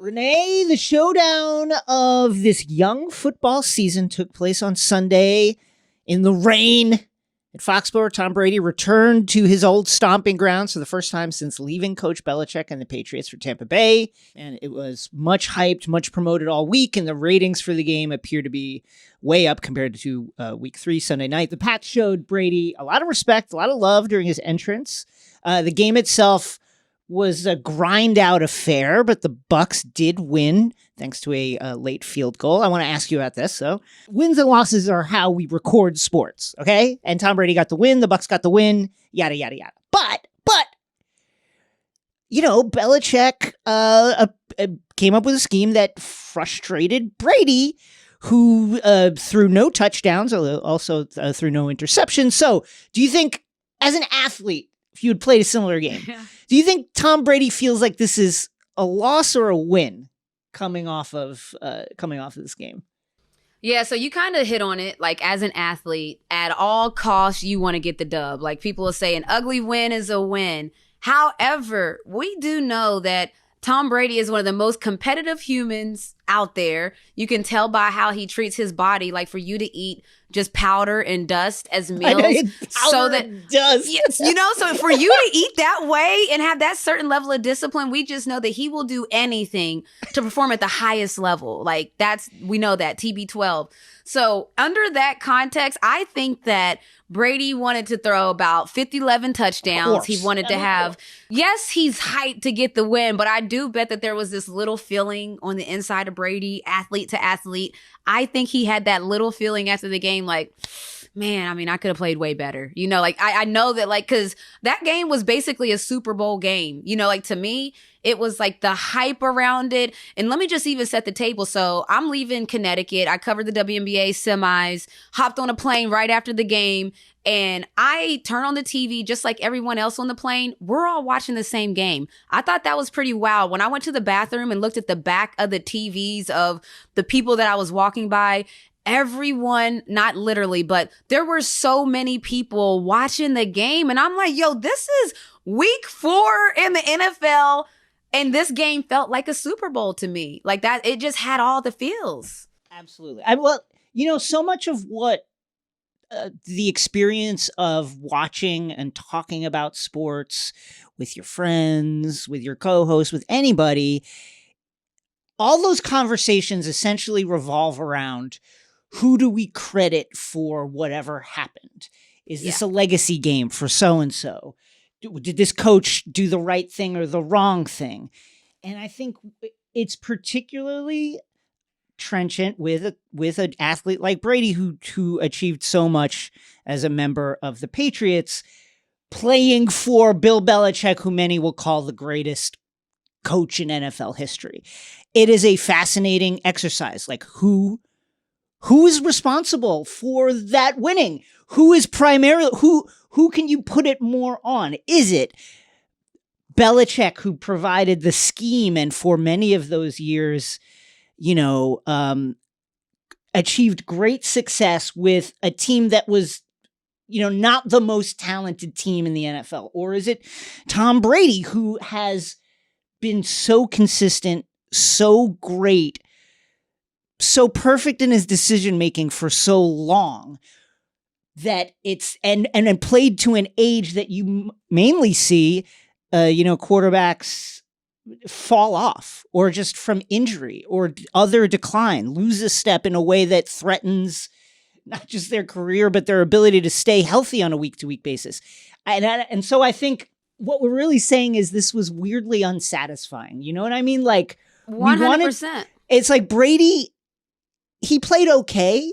Renee, the showdown of this young football season took place on Sunday in the rain at Foxborough. Tom Brady returned to his old stomping grounds for the first time since leaving Coach Belichick and the Patriots for Tampa Bay. And it was much hyped, much promoted all week, and the ratings for the game appear to be way up compared to week 3 Sunday night. The Pats showed Brady a lot of respect, a lot of love during his entrance. The game itself was a grind-out affair, but the Bucs did win thanks to a late field goal. I want to ask you about this. So, wins and losses are how we record sports, okay? And Tom Brady got the win, the Bucs got the win, yada, yada, yada. But, you know, Belichick came up with a scheme that frustrated Brady, who threw no touchdowns, although also threw no interceptions. So, do you think, as an athlete, if you had played a similar game, do you think Tom Brady feels like this is a loss or a win coming off of this game? Yeah, so you kind of hit on it. Like, as an athlete, at all costs, you want to get the dub. Like, people will say an ugly win is a win. However, we do know that Tom Brady is one of the most competitive humans out there. You can tell by how he treats his body. Like, for you to eat just powder and dust as meals, so that dust. You know, so for you to eat that way and have that certain level of discipline, we just know that he will do anything to perform at the highest level. Like, we know that TB12. So under that context, I think that Brady wanted to throw about 11 touchdowns. He wanted to have, yes, he's hyped to get the win, but I do bet that there was this little feeling on the inside of Brady, athlete to athlete. I think he had that little feeling after the game, like, man, I mean, I could have played way better. You know, like, I know that, like, because that game was basically a Super Bowl game. You know, like, to me, it was like the hype around it. And let me just even set the table. So I'm leaving Connecticut. I covered the WNBA semis, hopped on a plane right after the game. And I turn on the TV just like everyone else on the plane. We're all watching the same game. I thought that was pretty wild. When I went to the bathroom and looked at the back of the TVs of the people that I was walking by, everyone, not literally, but there were so many people watching the game. And I'm like, yo, this is week 4 in the NFL. And this game felt like a Super Bowl to me. Like that, it just had all the feels. Absolutely. Well, you know, so much of what the experience of watching and talking about sports with your friends, with your co-host, with anybody, all those conversations essentially revolve around who do we credit for whatever happened? Is this a legacy game for so-and-so? Did this coach do the right thing or the wrong thing? And I think it's particularly trenchant with an athlete like Brady who achieved so much as a member of the Patriots, playing for Bill Belichick, who many will call the greatest coach in NFL history. It is a fascinating exercise. Like, who is responsible for that winning? Who is primarily who can you put it more on? Is it Belichick, who provided the scheme and for many of those years, you know, achieved great success with a team that was, you know, not the most talented team in the NFL? Or is it Tom Brady, who has been so consistent, so great, so perfect in his decision-making for so long, that it's, and played to an age that you mainly see, you know, quarterbacks fall off, or just from injury or other decline, lose a step in a way that threatens not just their career, but their ability to stay healthy on a week-to-week basis. And so I think what we're really saying is this was weirdly unsatisfying. You know what I mean? Like, 100%. It's like Brady, he played okay,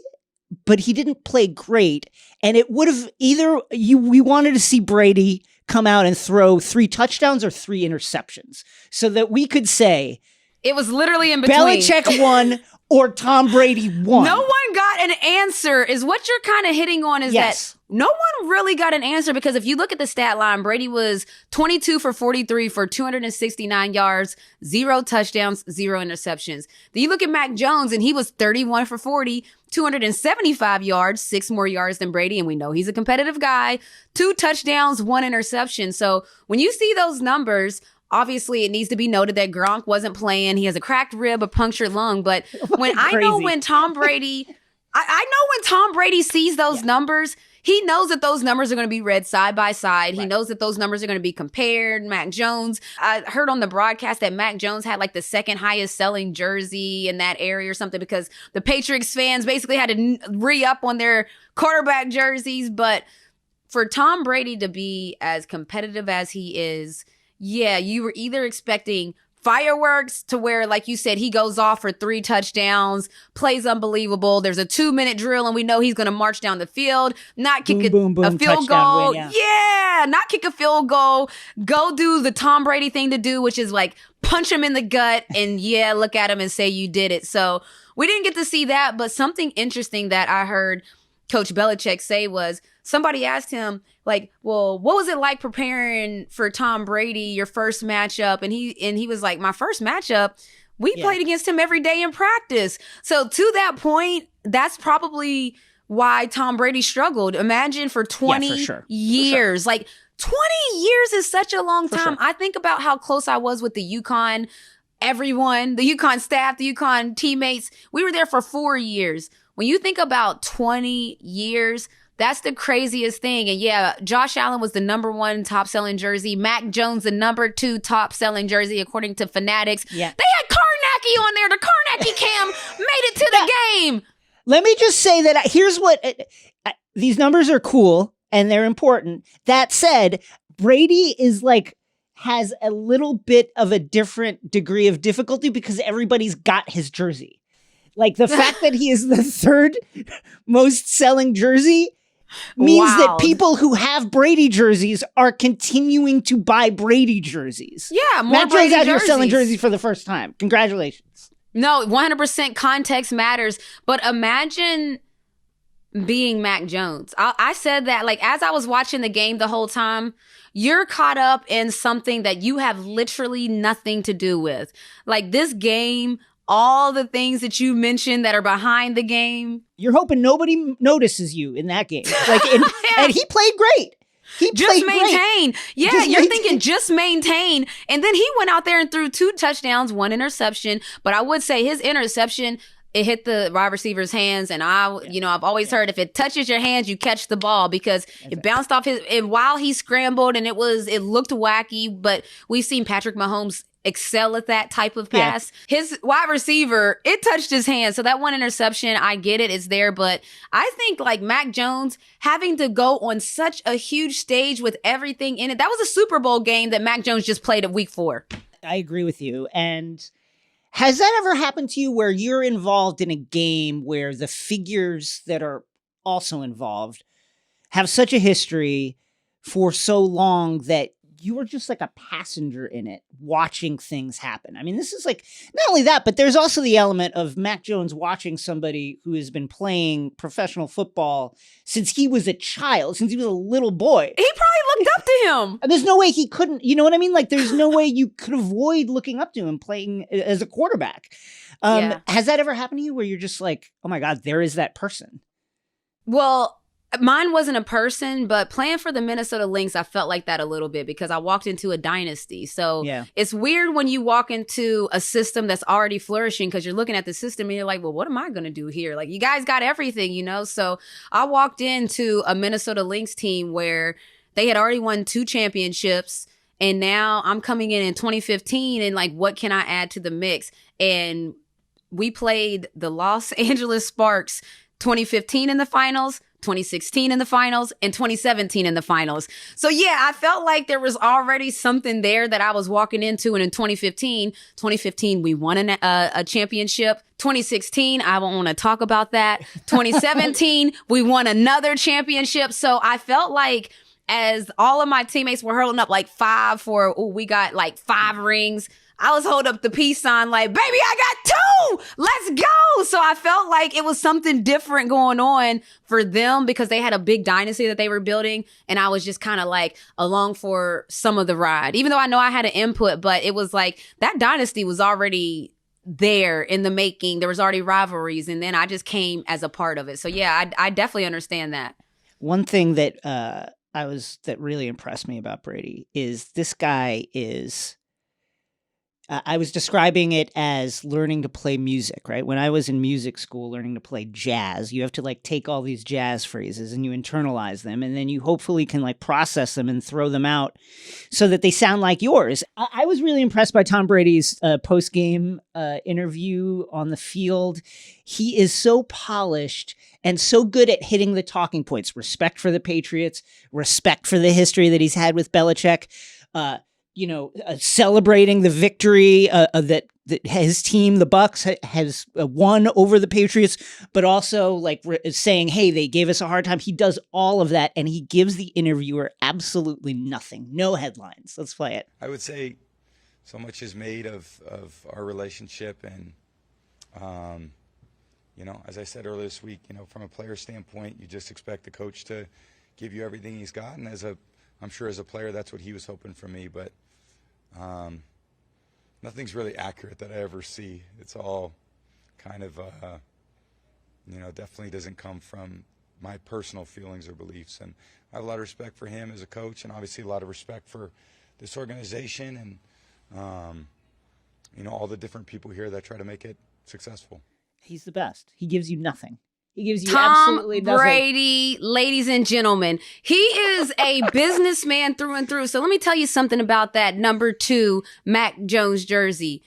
but he didn't play great. And it would have we wanted to see Brady come out and throw 3 touchdowns or 3 interceptions so that we could say it was literally in between. Belichick won or Tom Brady won. No one got an answer is what you're kind of hitting on, is that no one really got an answer, because if you look at the stat line, Brady was 22 for 43 for 269 yards, 0 touchdowns, 0 interceptions. Then you look at Mac Jones, and he was 31 for 40, 275 yards, 6 more yards than Brady, and we know he's a competitive guy, 2 touchdowns, 1 interception. So when you see those numbers, obviously it needs to be noted that Gronk wasn't playing. He has a cracked rib, a punctured lung. But when Tom Brady, I know when Tom Brady sees those numbers, he knows that those numbers are going to be read side by side. He knows that those numbers are going to be compared. Mac Jones, I heard on the broadcast that Mac Jones had like the second highest selling jersey in that area or something because the Patriots fans basically had to re-up on their quarterback jerseys. But for Tom Brady to be as competitive as he is, yeah, you were either expecting fireworks to where, like you said, he goes off for 3 touchdowns, plays unbelievable. There's a 2-minute drill and we know he's going to march down the field, not kick a field goal. Win, not kick a field goal. Go do the Tom Brady thing to do, which is like punch him in the gut and look at him and say you did it. So we didn't get to see that, but something interesting that I heard Coach Belichick say was somebody asked him, like, well, what was it like preparing for Tom Brady, your first matchup? And he was like, my first matchup, we played against him every day in practice. So to that point, that's probably why Tom Brady struggled. Imagine for 20 years. Like 20 years is such a long time. I think about how close I was with the UConn, everyone, the UConn staff, the UConn teammates. We were there for 4 years. When you think about 20 years, that's the craziest thing. And Josh Allen was the number 1 top selling jersey. Mac Jones, the number 2 top selling jersey, according to Fanatics. Yeah. They had Karnacki on there. The Karnacki cam made it to the game. Let me just say that here's what these numbers are cool and they're important. That said, Brady is has a little bit of a different degree of difficulty because everybody's got his jersey. Like the fact that he is the 3rd most selling jersey means that people who have Brady jerseys are continuing to buy Brady jerseys. Yeah, more Matt Brady Jones out here jerseys. selling jerseys for the first time. Congratulations. No, 100% context matters. But imagine being Mac Jones. I said that as I was watching the game the whole time, you're caught up in something that you have literally nothing to do with. Like this game, all the things that you mentioned that are behind the game. You're hoping nobody notices you in that game. And he played great. He just played maintain. Great. Yeah, just you're maintain. thinking just maintain. And then he went out there and threw 2 touchdowns, 1 interception. But I would say his interception, it hit the wide receiver's hands. And I've always heard if it touches your hands, you catch the ball because it bounced off his, and while he scrambled and it looked wacky, but we've seen Patrick Mahomes excel at that type of pass. His wide receiver, it touched his hand. So that 1 interception, I get it, it's there. But I think Mac Jones having to go on such a huge stage with everything in it. That was a Super Bowl game that Mac Jones just played at week 4. I agree with you. And has that ever happened to you where you're involved in a game where the figures that are also involved have such a history for so long that you were just like a passenger in it, watching things happen? I mean, this is not only that, but there's also the element of Mac Jones watching somebody who has been playing professional football since he was a child, since he was a little boy. He probably looked up to him. And there's no way he couldn't, you know what I mean? There's no way you could avoid looking up to him playing as a quarterback. Has that ever happened to you where you're just like, oh my God, there is that person? Well, mine wasn't a person, but playing for the Minnesota Lynx, I felt like that a little bit because I walked into a dynasty. So it's weird when you walk into a system that's already flourishing because you're looking at the system and you're like, well, what am I going to do here? You guys got everything, So I walked into a Minnesota Lynx team where they had already won 2 championships. And now I'm coming in 2015 and what can I add to the mix? And we played the Los Angeles Sparks 2015 in the finals, 2016 in the finals, and 2017 in the finals. So I felt like there was already something there that I was walking into. And in 2015, we won a championship. 2016, I won't want to talk about that. 2017, we won another championship. So I felt like as all of my teammates were hurling up 5 for, we got 5 rings, I was holding up the peace sign baby, I got 2! Let's go! So I felt like it was something different going on for them because they had a big dynasty that they were building. And I was just kind of along for some of the ride. Even though I know I had an input, but it was that dynasty was already there in the making. There was already rivalries. And then I just came as a part of it. So I definitely understand that. One thing that that really impressed me about Brady is this guy is I was describing it as learning to play music, right? When I was in music school learning to play jazz, you have to like take all these jazz phrases and you internalize them, and then you hopefully can like process them and throw them out so that they sound like yours. I was really impressed by Tom Brady's post-game interview on the field. He is so polished and so good at hitting the talking points. Respect for the Patriots, respect for the history that he's had with Belichick, celebrating the victory that his team, the Bucks, has won over the Patriots, but also like saying, hey, they gave us a hard time. He does all of that, and he gives the interviewer absolutely nothing. No headlines. Let's play it. I would say so much is made of our relationship, and, as I said earlier this week, from a player standpoint, you just expect the coach to give you everything he's got, and I'm sure as a player, that's what he was hoping for me, but nothing's really accurate that I ever see. It's all kind of, definitely doesn't come from my personal feelings or beliefs. And I have a lot of respect for him as a coach, and obviously a lot of respect for this organization and, all the different people here that try to make it successful. He's the best. He gives you nothing. He gives you Tom absolutely nothing. Brady, ladies and gentlemen, he is a businessman through and through. So let me tell you something about that number 2 Mac Jones jersey.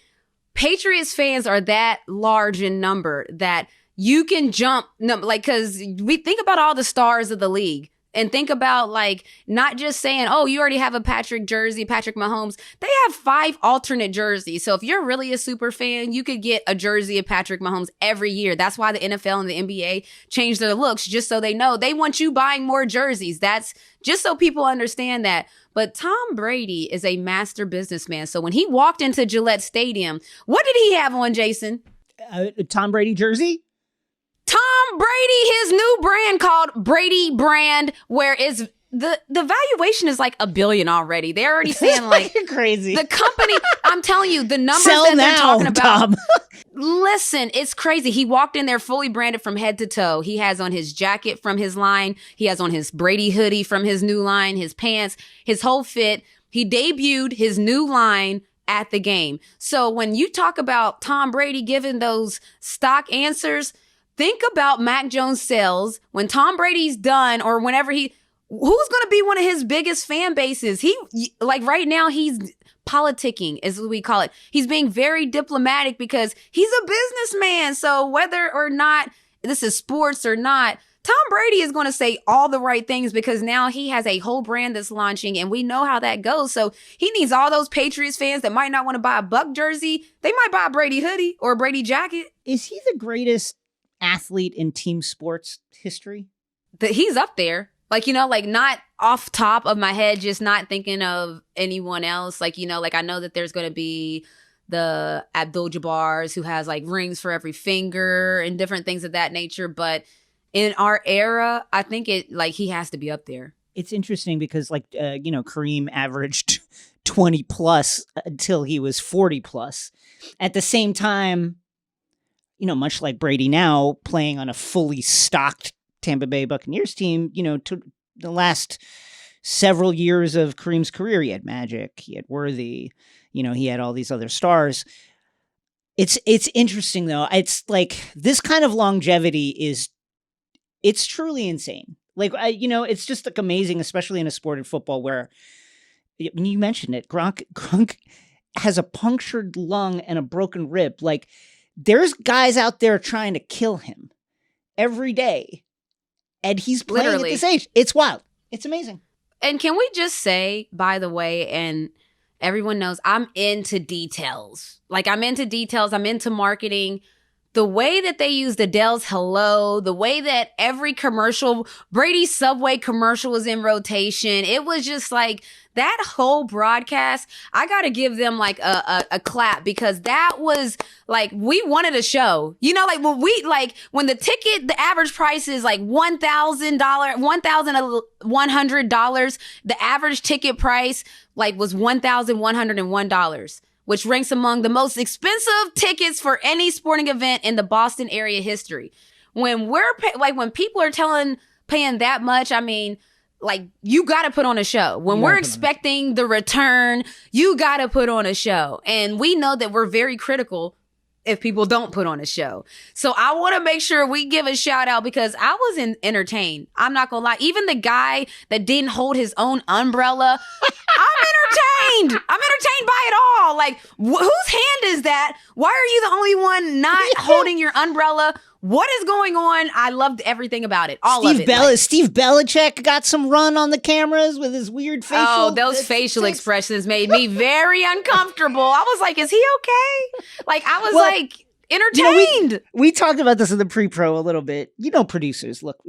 Patriots fans are that large in number that you can jump, because we think about all the stars of the league. And think about not just saying, oh, you already have a Patrick Mahomes. They have 5 alternate jerseys. So if you're really a super fan, you could get a jersey of Patrick Mahomes every year. That's why the NFL and the NBA change their looks, just so they know they want you buying more jerseys. That's just so people understand that. But Tom Brady is a master businessman. So when he walked into Gillette Stadium, what did he have on, Jason? Tom Brady jersey? Tom Brady, his new brand called Brady Brand, where is the valuation is like $1 billion already. They're already saying You're crazy. The company, I'm telling you, the numbers Sell that now, they're talking about. Tom. Listen, it's crazy. He walked in there fully branded from head to toe. He has on his jacket from his line. He has on his Brady hoodie from his new line, his pants, his whole fit. He debuted his new line at the game. So when you talk about Tom Brady giving those stock answers, think about Mac Jones' sales when Tom Brady's done, or whenever who's going to be one of his biggest fan bases? Right now, he's politicking, is what we call it. He's being very diplomatic because he's a businessman. So whether or not this is sports or not, Tom Brady is going to say all the right things because now he has a whole brand that's launching, and we know how that goes. So he needs all those Patriots fans that might not want to buy a Buck jersey. They might buy a Brady hoodie or a Brady jacket. Is he the greatest athlete in team sports history? He's up there. Not off top of my head, just not thinking of anyone else. I know that there's going to be the Abdul-Jabbars who has rings for every finger and different things of that nature. But in our era, I think he has to be up there. It's interesting because Kareem averaged 20 plus until he was 40 plus. At the same time, much like Brady now playing on a fully stocked Tampa Bay Buccaneers team, to the last several years of Kareem's career, he had Magic, he had Worthy, he had all these other stars. It's interesting though. It's this kind of longevity it's truly insane. It's just amazing, especially in a sport in football where, when you mentioned it, Gronk has a punctured lung and a broken rib. There's guys out there trying to kill him every day. And he's playing Literally. At this age. It's wild. It's amazing. And can we just say, by the way, and everyone knows, I'm into details. I'm into details. I'm into marketing. The way that they used Adele's Hello, the way that every commercial, Brady's Subway commercial was in rotation. It was just that whole broadcast. I got to give them a clap because that was we wanted a show. When the ticket, the average price is $1,100. The average ticket price was $1,101. Which ranks among the most expensive tickets for any sporting event in the Boston area history. When when people are paying that much, like, you got to put on a show. When we're expecting the return, you got to put on a show. And we know that we're very critical if people don't put on a show. So I want to make sure we give a shout out because I was entertained. I'm not gonna lie. Even the guy that didn't hold his own umbrella, I'm entertained. I'm entertained by it all. Like, whose hand is that? Why are you the only one not holding your umbrella? What is going on? I loved everything about it. All of it. Steve Belichick got some run on the cameras with his weird facial. Oh, those facial expressions made me very uncomfortable. I was like, is he okay? Like, I was like entertained. We talked about this in the pre-pro a little bit. Producers look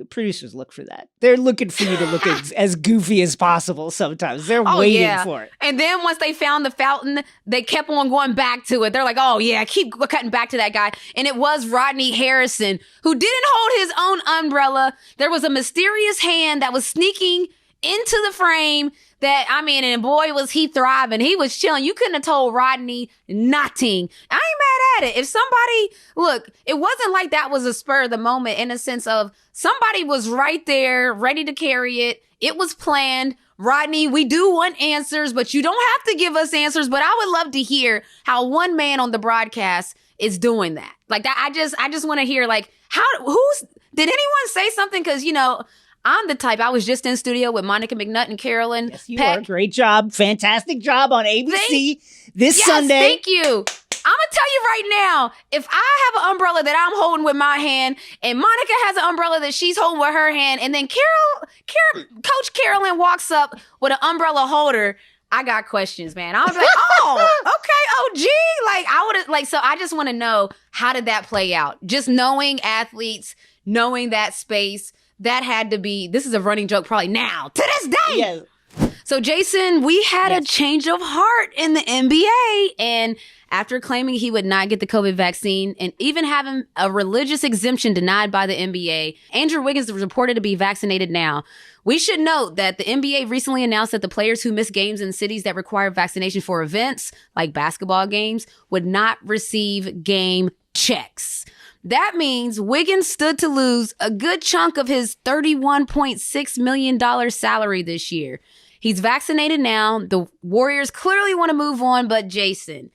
for that. They're looking for you to look as goofy as possible sometimes. They're waiting for it. And then once they found the fountain, they kept on going back to it. They're like, oh yeah, keep cutting back to that guy. And it was Rodney Harrison who didn't hold his own umbrella. There was a mysterious hand that was sneaking into the frame and boy, was he thriving. He was chilling. You couldn't have told Rodney nothing. I ain't mad at it. If somebody, look, it wasn't like that was a spur of the moment in a sense of somebody was right there ready to carry it. It was planned. Rodney, we do want answers, but you don't have to give us answers. But I would love to hear how one man on the broadcast is doing that. Like that. I just want to hear did anyone say something? Cause I'm the type. I was just in studio with Monica McNutt and Carolyn. Yes, you are. Great job. Fantastic job on ABC this Sunday. Thank you. I'm going to tell you right now, if I have an umbrella that I'm holding with my hand and Monica has an umbrella that she's holding with her hand, and then Coach Carolyn walks up with an umbrella holder, I got questions, man. I was like, oh, okay, OG. So I just want to know, how did that play out? Just knowing athletes, knowing that space. That had to be, this is a running joke probably now, to this day. Yes. So, Jason, we had a change of heart in the NBA. And after claiming he would not get the COVID vaccine and even having a religious exemption denied by the NBA, Andrew Wiggins is reported to be vaccinated now. We should note that the NBA recently announced that the players who miss games in cities that require vaccination for events, like basketball games, would not receive game checks. That means Wiggins stood to lose a good chunk of his $31.6 million salary this year. He's vaccinated now. The Warriors clearly want to move on, but Jason,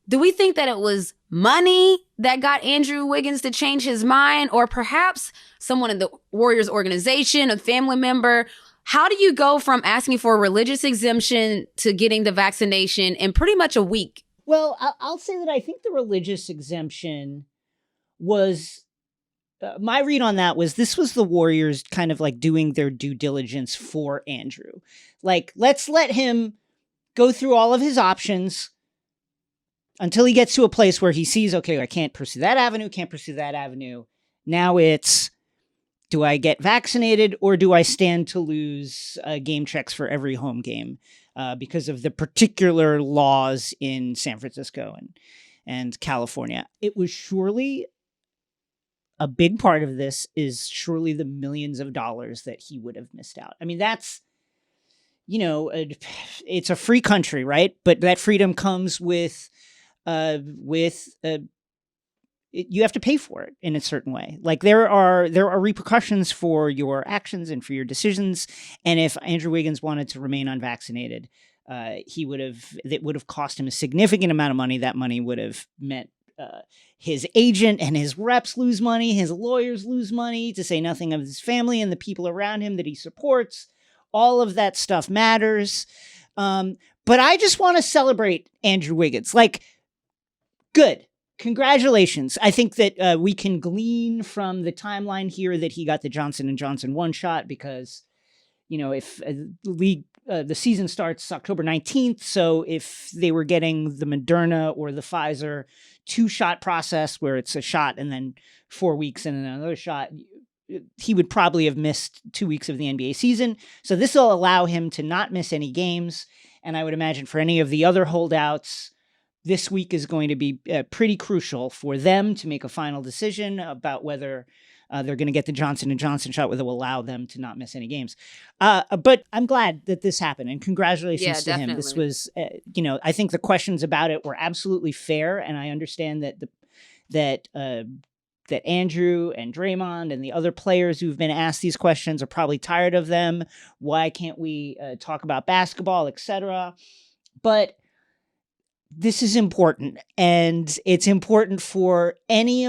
do we think that it was money that got Andrew Wiggins to change his mind, or perhaps someone in the Warriors organization, a family member? How do you go from asking for a religious exemption to getting the vaccination in pretty much a week? Well, I'll say that I think the religious exemption was my read on that was this was the Warriors kind of like doing their due diligence for Andrew. Like, let's let him go through all of his options until he gets to a place where he sees, okay, I can't pursue that avenue. Now it's, do I get vaccinated or do I stand to lose game checks for every home game because of the particular laws in San Francisco and California? It was surely a big part of this is surely the millions of dollars that he would have missed out. I mean, that's, it's a free country, right? But that freedom comes with you have to pay for it in a certain way. Like there are repercussions for your actions and for your decisions. And if Andrew Wiggins wanted to remain unvaccinated, it would have cost him a significant amount of money. That money would have meant his agent and his reps lose money, his lawyers lose money, to say nothing of his family and the people around him that he supports. All of that stuff matters. But I just want to celebrate Andrew Wiggins. Like, good. Congratulations. I think that we can glean from the timeline here that he got the Johnson & Johnson 1 shot because, if the season starts October 19th, so if they were getting the Moderna or the Pfizer 2-shot process where it's a shot and then 4 weeks and then another shot, he would probably have missed 2 weeks of the NBA season. So this will allow him to not miss any games. And I would imagine for any of the other holdouts, this week is going to be pretty crucial for them to make a final decision about whether they're going to get the Johnson & Johnson shot, whether it will allow them to not miss any games. But I'm glad that this happened, and congratulations to him. This was, I think the questions about it were absolutely fair, and I understand that that Andrew and Draymond and the other players who've been asked these questions are probably tired of them. Why can't we talk about basketball, etc.? But this is important, and it's important for any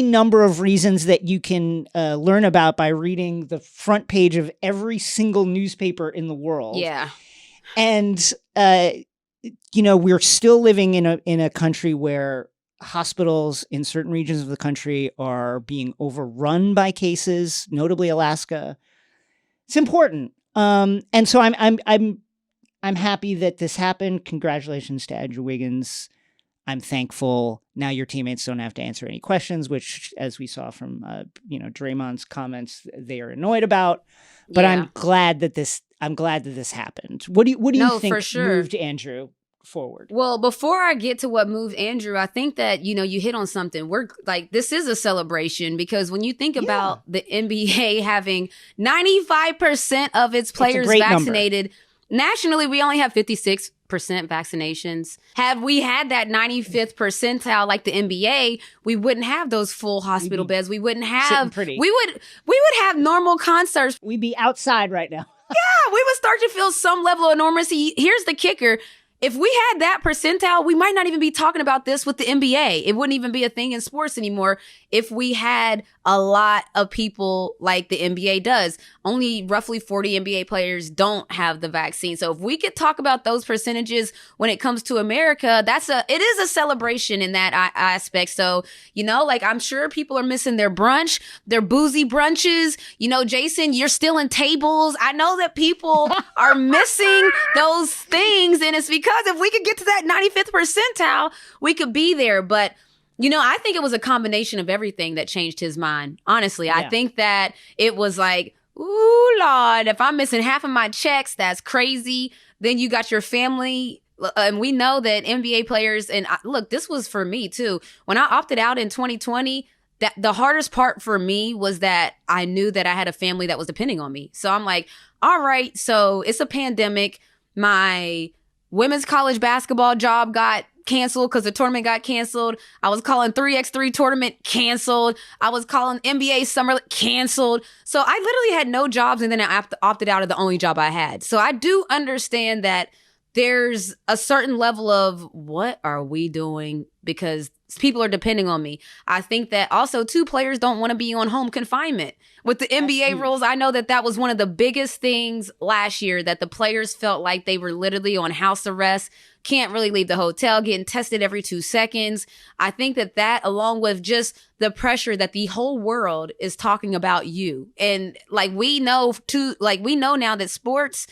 number of reasons that you can learn about by reading the front page of every single newspaper in the world. Yeah. And, we're still living in a country where hospitals in certain regions of the country are being overrun by cases, notably Alaska. It's important. And so I'm happy that this happened. Congratulations to Andrew Wiggins. I'm thankful now your teammates don't have to answer any questions, which, as we saw from Draymond's comments, they are annoyed about. But Yeah. I'm glad that this happened. What do you No, think for sure. moved Andrew forward? Well, before I get to what moved Andrew, I think that, you hit on something. We're like, this is a celebration because when you think about the NBA having 95% of its players vaccinated, nationally, we only have 56% vaccinations. Had we had that 95th percentile like the NBA, we wouldn't have those full hospital beds. We wouldn't have, we would have normal concerts. We'd be outside right now. Yeah, we would start to feel some level of normalcy. Here's the kicker. If we had that percentile, we might not even be talking about this with the NBA. It wouldn't even be a thing in sports anymore if we had a lot of people like the NBA does. Only roughly 40 NBA players don't have the vaccine. So if we could talk about those percentages when it comes to America, it is a celebration in that aspect. So, I'm sure people are missing their brunch, their boozy brunches. Jason, you're still in tables. I know that people are missing those things. And it's because if we could get to that 95th percentile, we could be there. But I think it was a combination of everything that changed his mind. Honestly, I think that it was like, ooh, Lord, if I'm missing half of my checks, that's crazy. Then you got your family. And we know that NBA players, and look, this was for me too. When I opted out in 2020, that the hardest part for me was that I knew that I had a family that was depending on me. So I'm like, all right, so it's a pandemic. My women's college basketball job got canceled because the tournament got canceled. I was calling 3x3 tournament canceled. I was calling NBA summer canceled. So I literally had no jobs, and then I opted out of the only job I had. So I do understand that there's a certain level of what are we doing because people are depending on me. I think that also too, players don't want to be on home confinement. With the NBA rules, I know that was one of the biggest things last year, that the players felt like they were literally on house arrest, can't really leave the hotel, getting tested every 2 seconds. I think that along with just the pressure that the whole world is talking about you. And we know now that sports,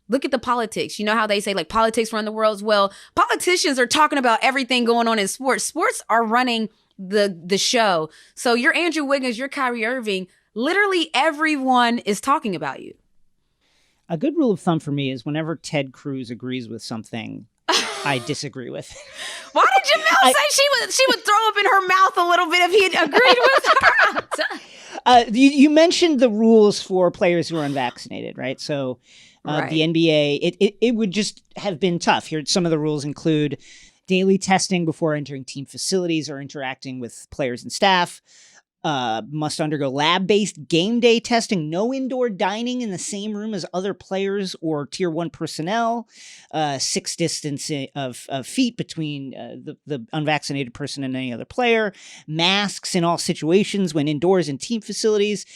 look at the politics. You know how they say politics run the world? Well, politicians are talking about everything going on in sports. Sports are running the show. So you're Andrew Wiggins, you're Kyrie Irving. Literally everyone is talking about you. A good rule of thumb for me is whenever Ted Cruz agrees with something, I disagree with. Why did Jamel say she would throw up in her mouth a little bit if he had agreed with her? You mentioned the rules for players who are unvaccinated, right? So Right. The NBA, it would just have been tough. Here, some of the rules include daily testing before entering team facilities or interacting with players and staff. Must undergo lab-based game day testing. No indoor dining in the same room as other players or Tier 1 personnel. 6 distance of feet between the unvaccinated person and any other player. Masks in all situations when indoors in team facilities.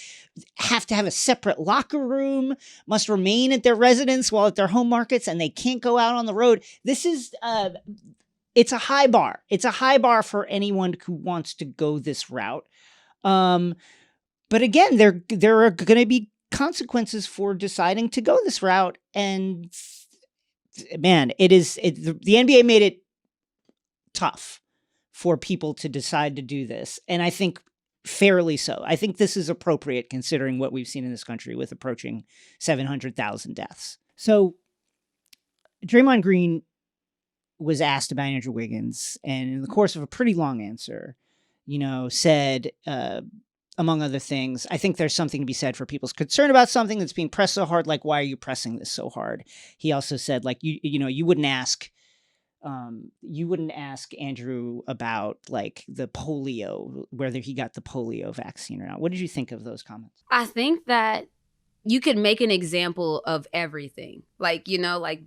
Have to have a separate locker room. Must remain at their residence while at their home markets, and they can't go out on the road. This is... it's a high bar. It's a high bar for anyone who wants to go this route. But again, there are going to be consequences for deciding to go this route. And man, the NBA made it tough for people to decide to do this. And I think fairly so. I think this is appropriate considering what we've seen in this country with approaching 700,000 deaths. So Draymond Green was asked about Andrew Wiggins, and in the course of a pretty long answer, said, among other things, I think there's something to be said for people's concern about something that's being pressed so hard. Like, why are you pressing this so hard? He also said, you wouldn't ask you wouldn't ask Andrew about like the polio, whether he got the polio vaccine or not. What did you think of those comments? I think that you could make an example of everything, like,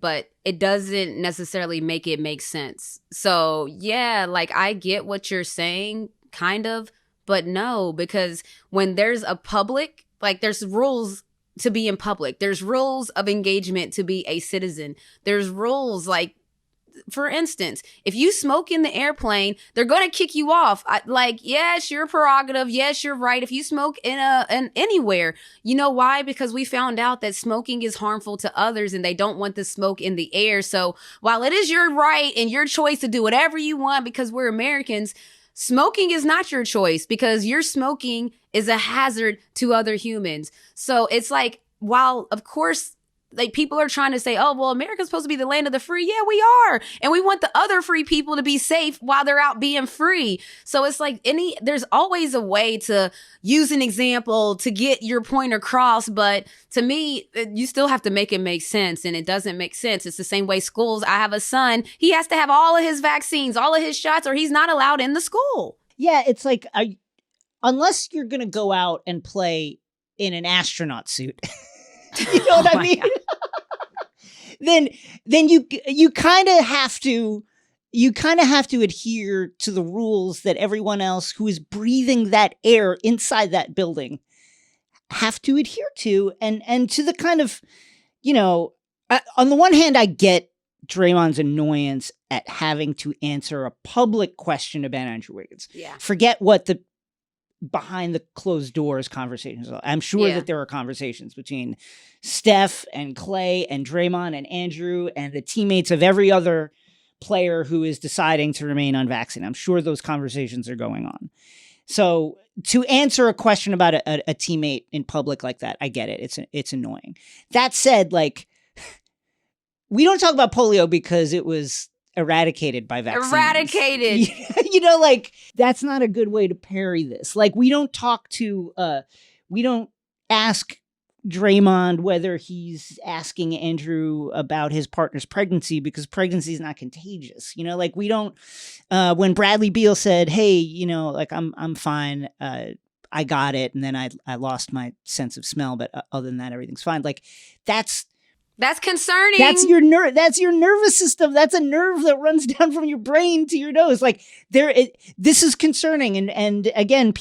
but it doesn't necessarily make it make sense. So yeah, like I get what you're saying, kind of, but no, because when there's a public, like there's rules to be in public. There's rules of engagement to be a citizen. There's rules like, for instance, if you smoke in the airplane, they're going to kick you off. Yes, your prerogative. Yes, you're right. If you smoke in anywhere, you know why? Because we found out that smoking is harmful to others and they don't want the smoke in the air. So while it is your right and your choice to do whatever you want because we're Americans, smoking is not your choice because your smoking is a hazard to other humans. So it's like, while of course, like people are trying to say, oh, well, America's supposed to be the land of the free. Yeah, we are. And we want the other free people to be safe while they're out being free. So it's like there's always a way to use an example to get your point across. But to me, you still have to make it make sense. And it doesn't make sense. It's the same way schools. I have a son. He has to have all of his vaccines, all of his shots, or he's not allowed in the school. Yeah, it's like, unless you're going to go out and play in an astronaut suit. You know what I mean? then you kind of have to adhere to the rules that everyone else who is breathing that air inside that building have to adhere to, and to the kind of, on the one hand, I get Draymond's annoyance at having to answer a public question about Andrew Wiggins. Yeah. Forget what the behind the closed doors conversations. I'm sure that there are conversations between Steph and Clay and Draymond and Andrew and the teammates of every other player who is deciding to remain unvaccinated. I'm sure those conversations are going on. So to answer a question about a teammate in public like that, I get it. It's annoying. That said, like, we don't talk about polio because it was eradicated by vaccines. Eradicated. Like, that's not a good way to parry this. Like, we don't ask Draymond whether he's asking Andrew about his partner's pregnancy because pregnancy is not contagious. Like, we don't, when Bradley Beal said, hey, like, I'm fine. I got it. And then I lost my sense of smell, but other than that, everything's fine. Like, that's concerning. That's your nervous system. That's a nerve that runs down from your brain to your nose. Like, this is concerning. And again,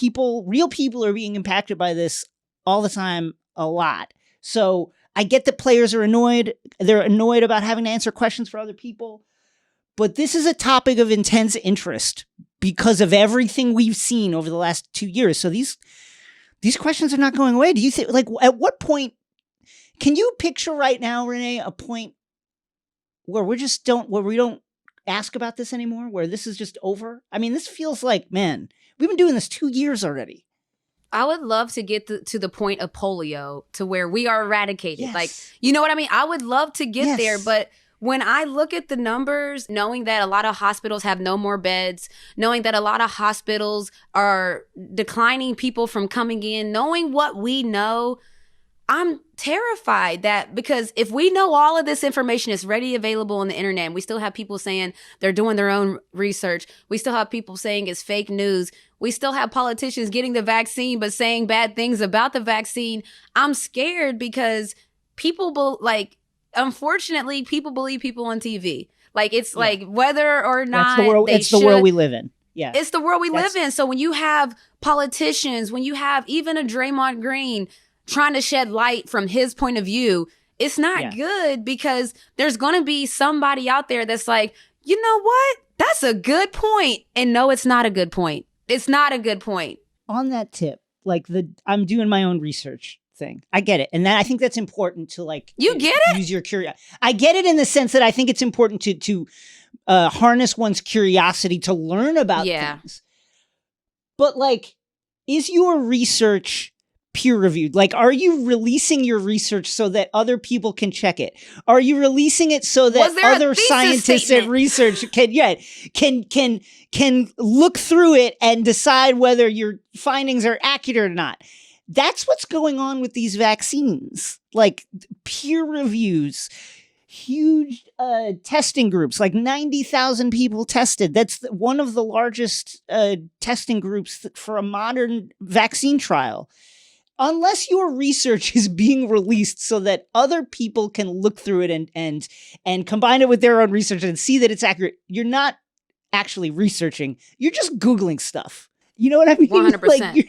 real people are being impacted by this all the time, a lot. So I get that players are annoyed. They're annoyed about having to answer questions for other people. But this is a topic of intense interest because of everything we've seen over the last 2 years. So these questions are not going away. Do you think, like, at what point, can you picture right now, Renee, a point where we don't ask about this anymore, where this is just over? I mean, this feels like, man, we've been doing this 2 years already. I would love to get to the point of polio to where we are eradicated. Yes. Like, you know what I mean? I would love to get there, but when I look at the numbers, knowing that a lot of hospitals have no more beds, knowing that a lot of hospitals are declining people from coming in, knowing what we know, I'm terrified that, because if we know all of this information is ready, available on the internet, and we still have people saying they're doing their own research, we still have people saying it's fake news, we still have politicians getting the vaccine but saying bad things about the vaccine, I'm scared because unfortunately, people believe people on TV. Like, it's like, whether or not it's the world we live in. Yeah, it's the world we live in. So when you have politicians, when you have even a Draymond Green trying to shed light from his point of view, it's not good, because there's going to be somebody out there that's like, you know what? That's a good point. And no, it's not a good point. It's not a good point. On that tip, like, I'm doing my own research thing. I get it. And I think that's important to, like, you get it? Use your curiosity. I get it in the sense that I think it's important to harness one's curiosity to learn about things. But, like, is your research peer reviewed? Like, are you releasing your research so that other people can check it? Are you releasing it so that other scientists and research can look through it and decide whether your findings are accurate or not? That's what's going on with these vaccines. Like, peer reviews. huge testing groups, like 90,000 people tested. That's one of the largest testing groups for a modern vaccine trial. Unless your research is being released so that other people can look through it and combine it with their own research and see that it's accurate, you're not actually researching. You're just Googling stuff. You know what I mean? 100%.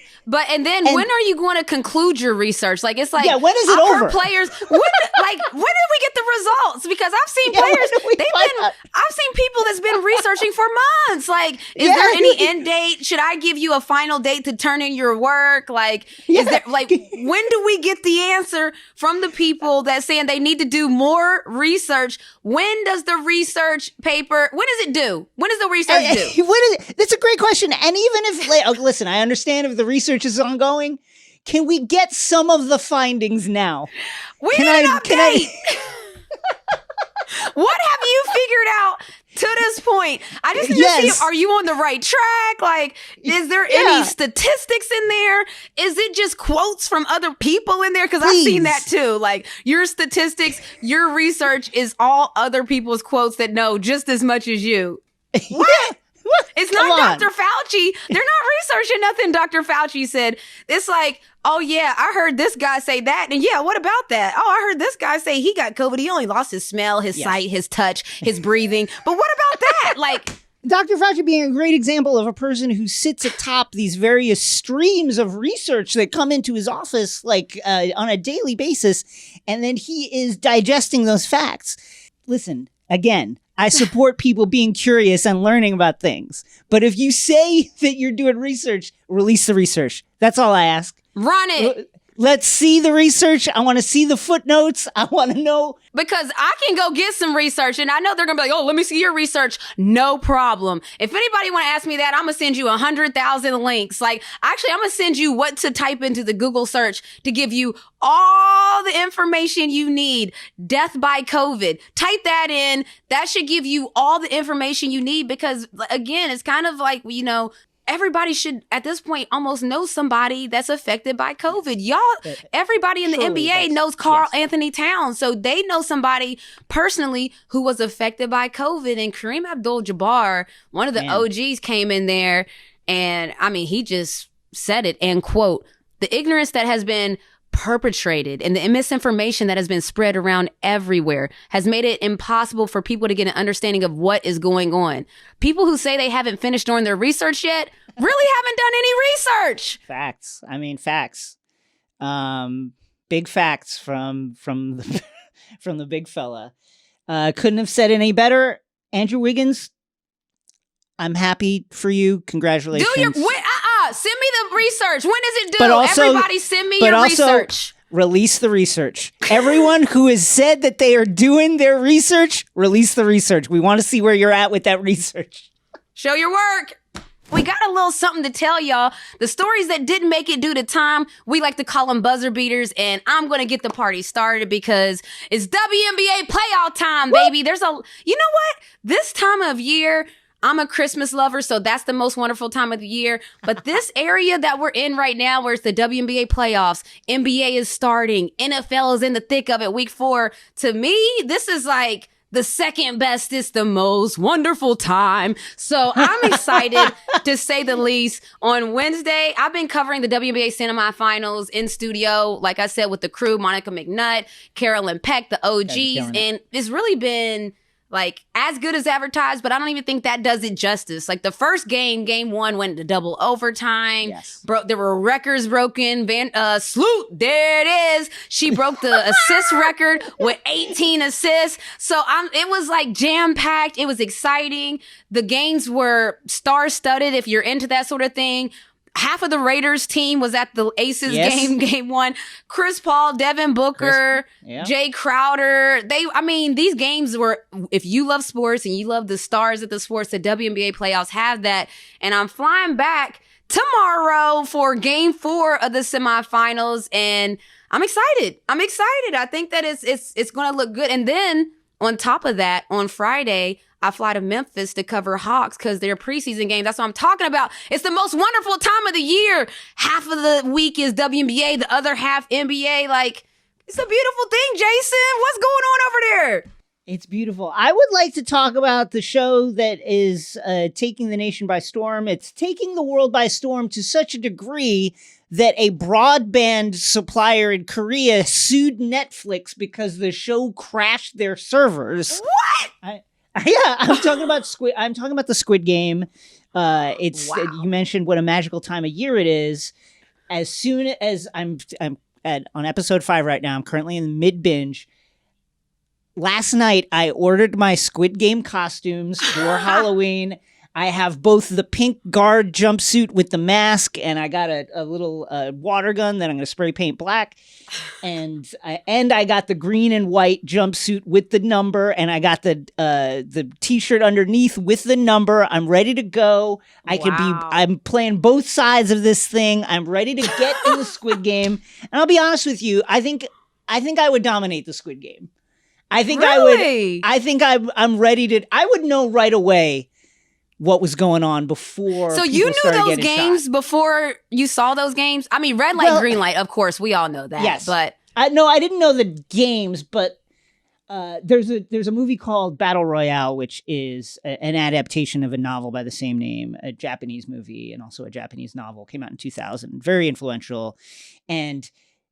And then when are you going to conclude your research? Like, it's like, yeah, when is it over? Players, when did we get the results? Because I've seen players, I've seen people that's been researching for months. Like, is there any end date? Should I give you a final date to turn in your work? Like, is there, like, when do we get the answer from the people that saying they need to do more research? When does the research paper, when is it due? When does the research due? That's a great question. And even if, listen, I understand if the research is ongoing. Can we get some of the findings now? We need an update. What have you figured out to this point? I just need to see, are you on the right track? Like, is there any statistics in there? Is it just quotes from other people in there? Because I've seen that too. Like, your statistics, your research is all other people's quotes that know just as much as you. What? It's not Dr. Fauci. They're not researching nothing Dr. Fauci said. It's like, oh yeah, I heard this guy say that. And yeah, what about that? Oh, I heard this guy say he got COVID. He only lost his smell, his sight, his touch, his breathing. But what about that? Like, Dr. Fauci being a great example of a person who sits atop these various streams of research that come into his office like on a daily basis. And then he is digesting those facts. Listen, again, I support people being curious and learning about things. But if you say that you're doing research, release the research. That's all I ask. Run it. Let's see the research. I want to see the footnotes. I want to know. Because I can go get some research and I know they're going to be like, oh, let me see your research. No problem. If anybody want to ask me that, I'm going to send you 100,000 links. Like, actually, I'm going to send you what to type into the Google search to give you all the information you need. Death by COVID. Type that in. That should give you all the information you need because, again, it's kind of like, you know, everybody should, at this point, almost know somebody that's affected by COVID. Y'all, everybody in the NBA knows Karl Anthony Towns. So they know somebody personally who was affected by COVID. And Kareem Abdul-Jabbar, one of the OGs, came in there. And, I mean, he just said it, and quote, the ignorance that has been perpetrated and the misinformation that has been spread around everywhere has made it impossible for people to get an understanding of what is going on. People who say they haven't finished doing their research yet really haven't done any research. Facts. I mean, facts. Big facts from the from the big fella. Couldn't have said any better. Andrew Wiggins, I'm happy for you. Congratulations. Send me the research. When does it do? But also, everybody send me your research. Release the research. Everyone who has said that they are doing their research, release the research. We want to see where you're at with that research. Show your work. We got a little something to tell y'all. The stories that didn't make it due to time, we like to call them buzzer beaters. And I'm going to get the party started because it's WNBA playoff time, baby. You know what? This time of year, I'm a Christmas lover, so that's the most wonderful time of the year. But this area that we're in right now, where it's the WNBA playoffs, NBA is starting, NFL is in the thick of it, week 4. To me, this is like the second best. It's the most wonderful time. So I'm excited to say the least. On Wednesday, I've been covering the WNBA semifinals in studio, like I said, with the crew, Monica McNutt, Carolyn Peck, the OGs, and it's really been like as good as advertised, but I don't even think that does it justice. Like the first game 1 went to double overtime. Yes. There were records broken. Sloot, there it is. She broke the assist record with 18 assists. So it was like jam packed. It was exciting. The games were star studded. If you're into that sort of thing. Half of the Raiders team was at the Aces game 1. Chris Paul, Devin Booker, Jay Crowder. These games were, if you love sports and you love the stars of the sports, the WNBA playoffs have that. And I'm flying back tomorrow for game 4 of the semifinals. And I'm excited. I think that it's going to look good. And then on top of that, on Friday, I fly to Memphis to cover Hawks because they're preseason games. That's what I'm talking about. It's the most wonderful time of the year. Half of the week is WNBA, the other half NBA. Like, it's a beautiful thing, Jason. What's going on over there? It's beautiful. I would like to talk about the show that is taking the nation by storm. It's taking the world by storm to such a degree that a broadband supplier in Korea sued Netflix because the show crashed their servers. What? I'm talking about Squid. I'm talking about the Squid Game. It's Wow. You mentioned what a magical time of year it is. As soon as I'm on episode 5 right now, I'm currently in mid binge. Last night, I ordered my Squid Game costumes for Halloween. I have both the pink guard jumpsuit with the mask, and I got a little water gun that I'm going to spray paint black. And I got the green and white jumpsuit with the number, and I got the T-shirt underneath with the number. I'm ready to go. I'm playing both sides of this thing. I'm ready to get in the Squid Game. And I'll be honest with you, I think I would dominate the Squid Game. I think Really? I'm ready to. I would know right away what was going on before. So people you knew started those getting games shot. before you saw those games? I mean, red light, green light, of course, we all know that. Yes. But I didn't know the games, but there's a movie called Battle Royale, which is an adaptation of a novel by the same name, a Japanese movie, and also a Japanese novel. Came out in 2000, very influential, and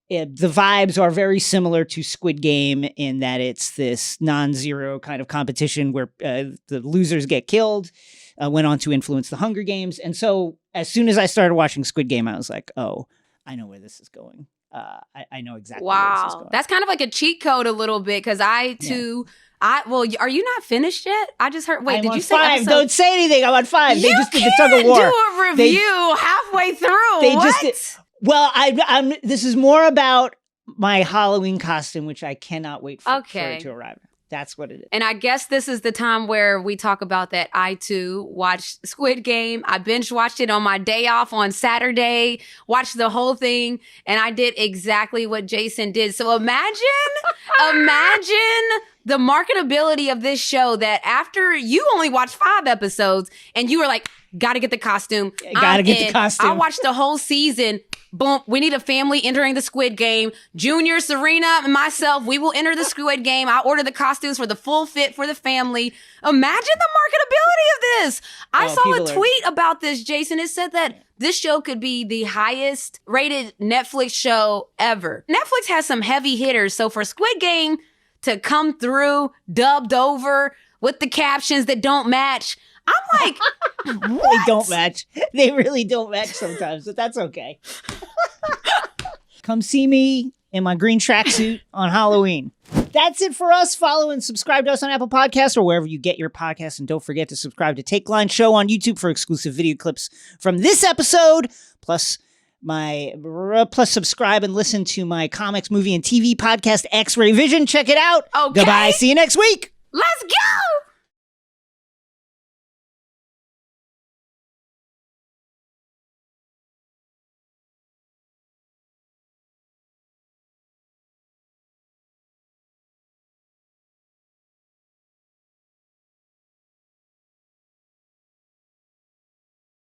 the vibes are very similar to Squid Game in that it's this non-zero kind of competition where the losers get killed. Went on to influence the Hunger Games. And so as soon as I started watching Squid Game, I was like, oh, I know where this is going. I know exactly where this is going. That's kind of like a cheat code a little bit because are you not finished yet? I just heard, wait, I'm did on you say 5? episode? Don't say anything. I'm on 5. They just did the tug of war. do a review halfway through. They what? just did. Well, I'm. This is more about my Halloween costume, which I cannot wait for it to arrive. That's what it is. And I guess this is the time where we talk about that I too watched Squid Game. I binge watched it on my day off on Saturday, watched the whole thing, and I did exactly what Jason did. So imagine the marketability of this show that after you only watched 5 episodes and you were like, gotta get the costume. Gotta get the costume. I watched the whole season. Boom. We need a family entering the Squid Game. Junior, Serena, and myself, we will enter the Squid Game. I order the costumes for the full fit for the family. Imagine the marketability of this. I saw a tweet about this, Jason. It said that this show could be the highest rated Netflix show ever. Netflix has some heavy hitters. So for Squid Game to come through dubbed over with the captions that don't match, I'm like, what? They don't match. They really don't match sometimes, but that's okay. Come see me in my green tracksuit on Halloween. That's it for us. Follow and subscribe to us on Apple Podcasts or wherever you get your podcasts. And don't forget to subscribe to Takeline Show on YouTube for exclusive video clips from this episode. Plus subscribe and listen to my comics, movie, and TV podcast, X-Ray Vision. Check it out. Okay. Goodbye. See you next week. Let's go.